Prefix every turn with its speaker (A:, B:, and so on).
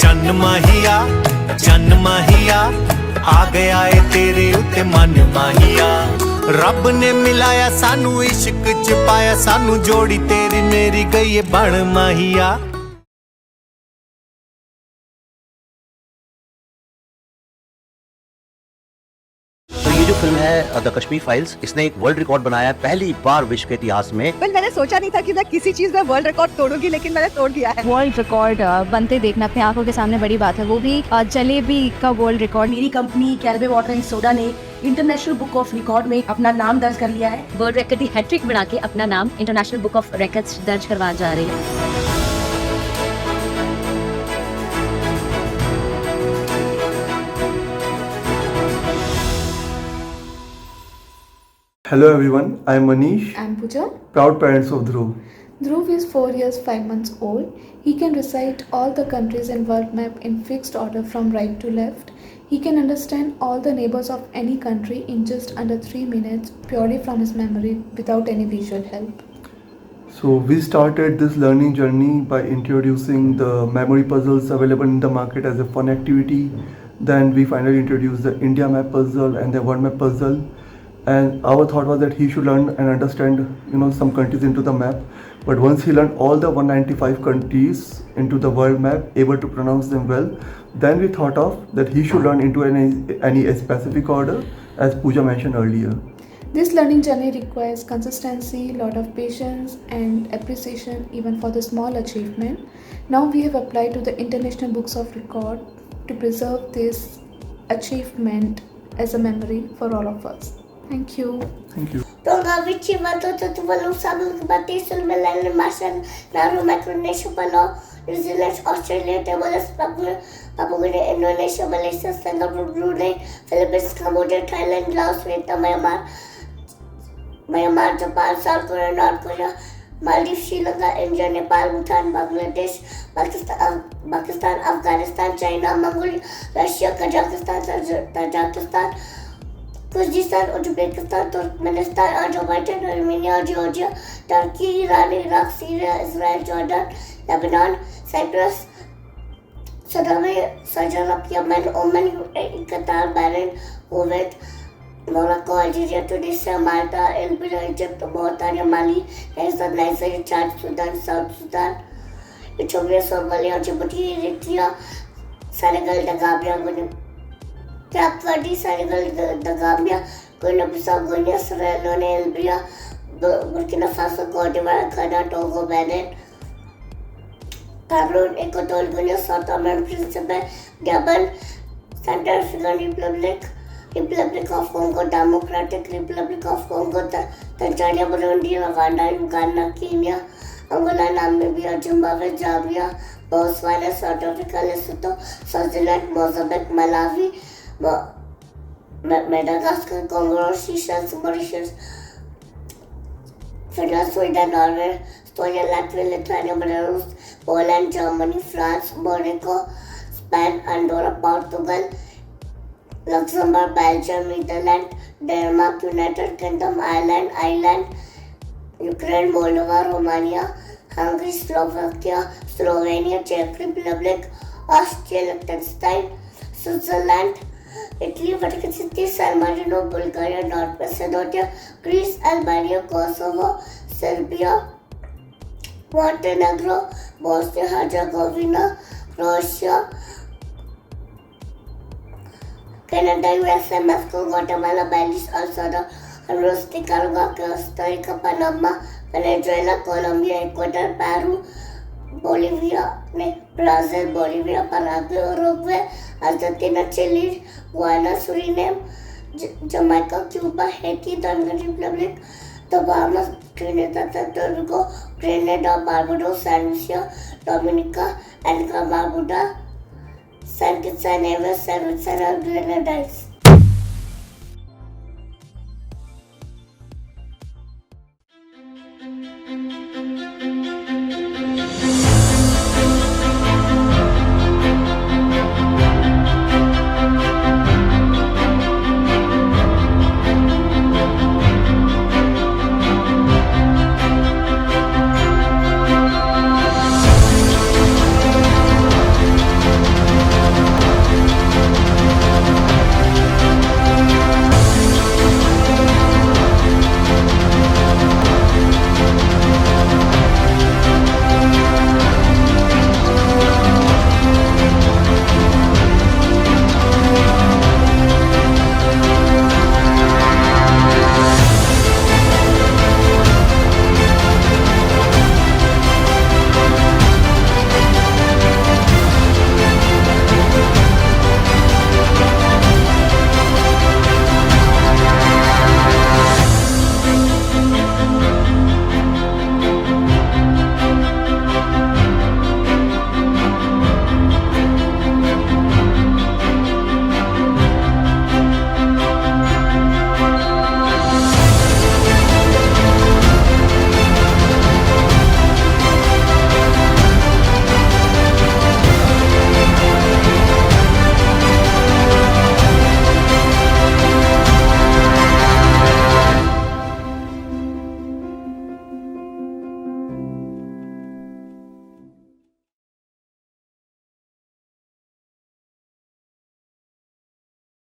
A: चन्न माहिया आ गया ए तेरे उत्ते मन माहिया। रब ने मिलाया सानू इश्क च पाया, सानू जोड़ी तेरी मेरी गई है बन माहिया।
B: तो ये जो फिल्म है द कश्मीर फाइल्स, इसने एक वर्ल्ड रिकॉर्ड बनाया है पहली बार विश्व के इतिहास में।
C: मैंने सोचा नहीं था कि मैं किसी चीज में वर्ल्ड रिकॉर्ड तोड़ूंगी, लेकिन मैंने तोड़ दिया है।
D: वर्ल्ड रिकॉर्ड बनते देखना अपने आंखों के सामने बड़ी बात है, वो भी जलेबी का वर्ल्ड रिकॉर्ड।
E: मेरी कंपनी कैरबे वाटर एंड सोडा ने इंटरनेशनल बुक ऑफ रिकॉर्ड में अपना नाम दर्ज कर लिया है।
D: वर्ल्ड रिकॉर्ड की हैट्रिक बना के अपना नाम इंटरनेशनल बुक ऑफ रिकॉर्ड्स दर्ज करवा जा रही है।
F: Hello everyone, I am Manish,
G: I'm Pooja.
F: proud parents of Dhruv.
G: Dhruv is 4 years 5 months old. He can recite all the countries in world map in fixed order from right to left. He can understand all the neighbors of any country in just under 3 minutes purely from his memory without any visual help.
F: So we started this learning journey by introducing the memory puzzles available in the market as a fun activity. Then we finally introduced the India map puzzle and the world map puzzle. And our thought was that he should learn and understand, some countries into the map. But once he learned all the 195 countries into the world map, able to pronounce them well, then we thought of that he should learn into any specific order, as Pooja mentioned earlier.
G: This learning journey requires consistency, lot of patience and appreciation even for the small achievement. Now we have applied to the International Books of Record to preserve this achievement as a memory for all of us. Thank you.
F: Thank you.
H: Tongavici Matoto Tuvalu Sabu Batisal Milan Marshall Naru Micronesia Palo New Zealand Australia Table Papua Indonesia Malaysia Singapore Brunei Philippines Cambodia Thailand Laos Vietnam Myanmar Japan South Korea North Korea Maldives Sri Lanka India Nepal Bhutan Bangladesh Pakistan Afghanistan China Mongolia Russia Kazakhstan Tajikistan Kyrgyzstan, Uzbekistan, Turkmenistan, Azerbaijan, Armenia, Georgia, Turkey, Iran, Iraq, Syria, Israel, Jordan, Lebanon, Cyprus, Saudi Arabia, Yemen, Oman, Qatar, Bahrain, Kuwait, Morocco, Algeria, Tunisia, Malta, Albania, Egypt, Mauritania, Mali, Nigeria, Chad, Sudan, South Sudan, Ethiopia, Somalia, Djibouti, Eritrea, Senegal, The Gambia, Cape Verde, Senegal, the Gambia, Guinea-Bissau, Guinea, Sierra Leone, Liberia, Burkina Faso, Cote d'Ivoire, Ghana, Togo, Benin, Cameroon, Equatorial Guinea, South American Principe, Gabon, Central African Republic, Republic of Congo, Democratic Republic of Congo, Tanzania, Burundi, Rwanda, Uganda, Kenya, Angola, Namibia, Zimbabwe, Zambia, Botswana, South Africa, Lesotho, Swaziland, Mozambique, Malawi, Madagascar, Congo, Seychelles, Mauritius, Finland, Sweden, Norway, Estonia, Latvia, Lithuania, Belarus, Poland, Germany, France, Monaco, Spain, Andorra, Portugal, Luxembourg, Belgium, Netherlands, Denmark, United Kingdom, Ireland, Ukraine, Moldova, Romania, Hungary, Slovakia, Slovenia, Czech Republic, Austria, Liechtenstein, Switzerland, Italy, Vatican City, San Marino, Bulgaria, North Macedonia, Greece, Albania, Kosovo, Serbia, Montenegro, Bosnia-Herzegovina, Croatia, Canada, USA, Mexico, Guatemala, Belize, El Salvador, Honduras, Nicaragua, Costa Rica, Panama, Venezuela, Colombia, Ecuador, Peru, Bolivia, Brazil, Bolivia, Paraguay, Uruguay, Argentina, Chile, Guyana, Suriname, Jamaica, Cuba, Haiti, Dominican Republic, the Bahamas, Trinidad and Tobago, Grenada, Barbados, Saint Lucia, Dominica, Antigua, Barbuda, Saint Kitts and Nevis, Saint Vincent and Grenadines.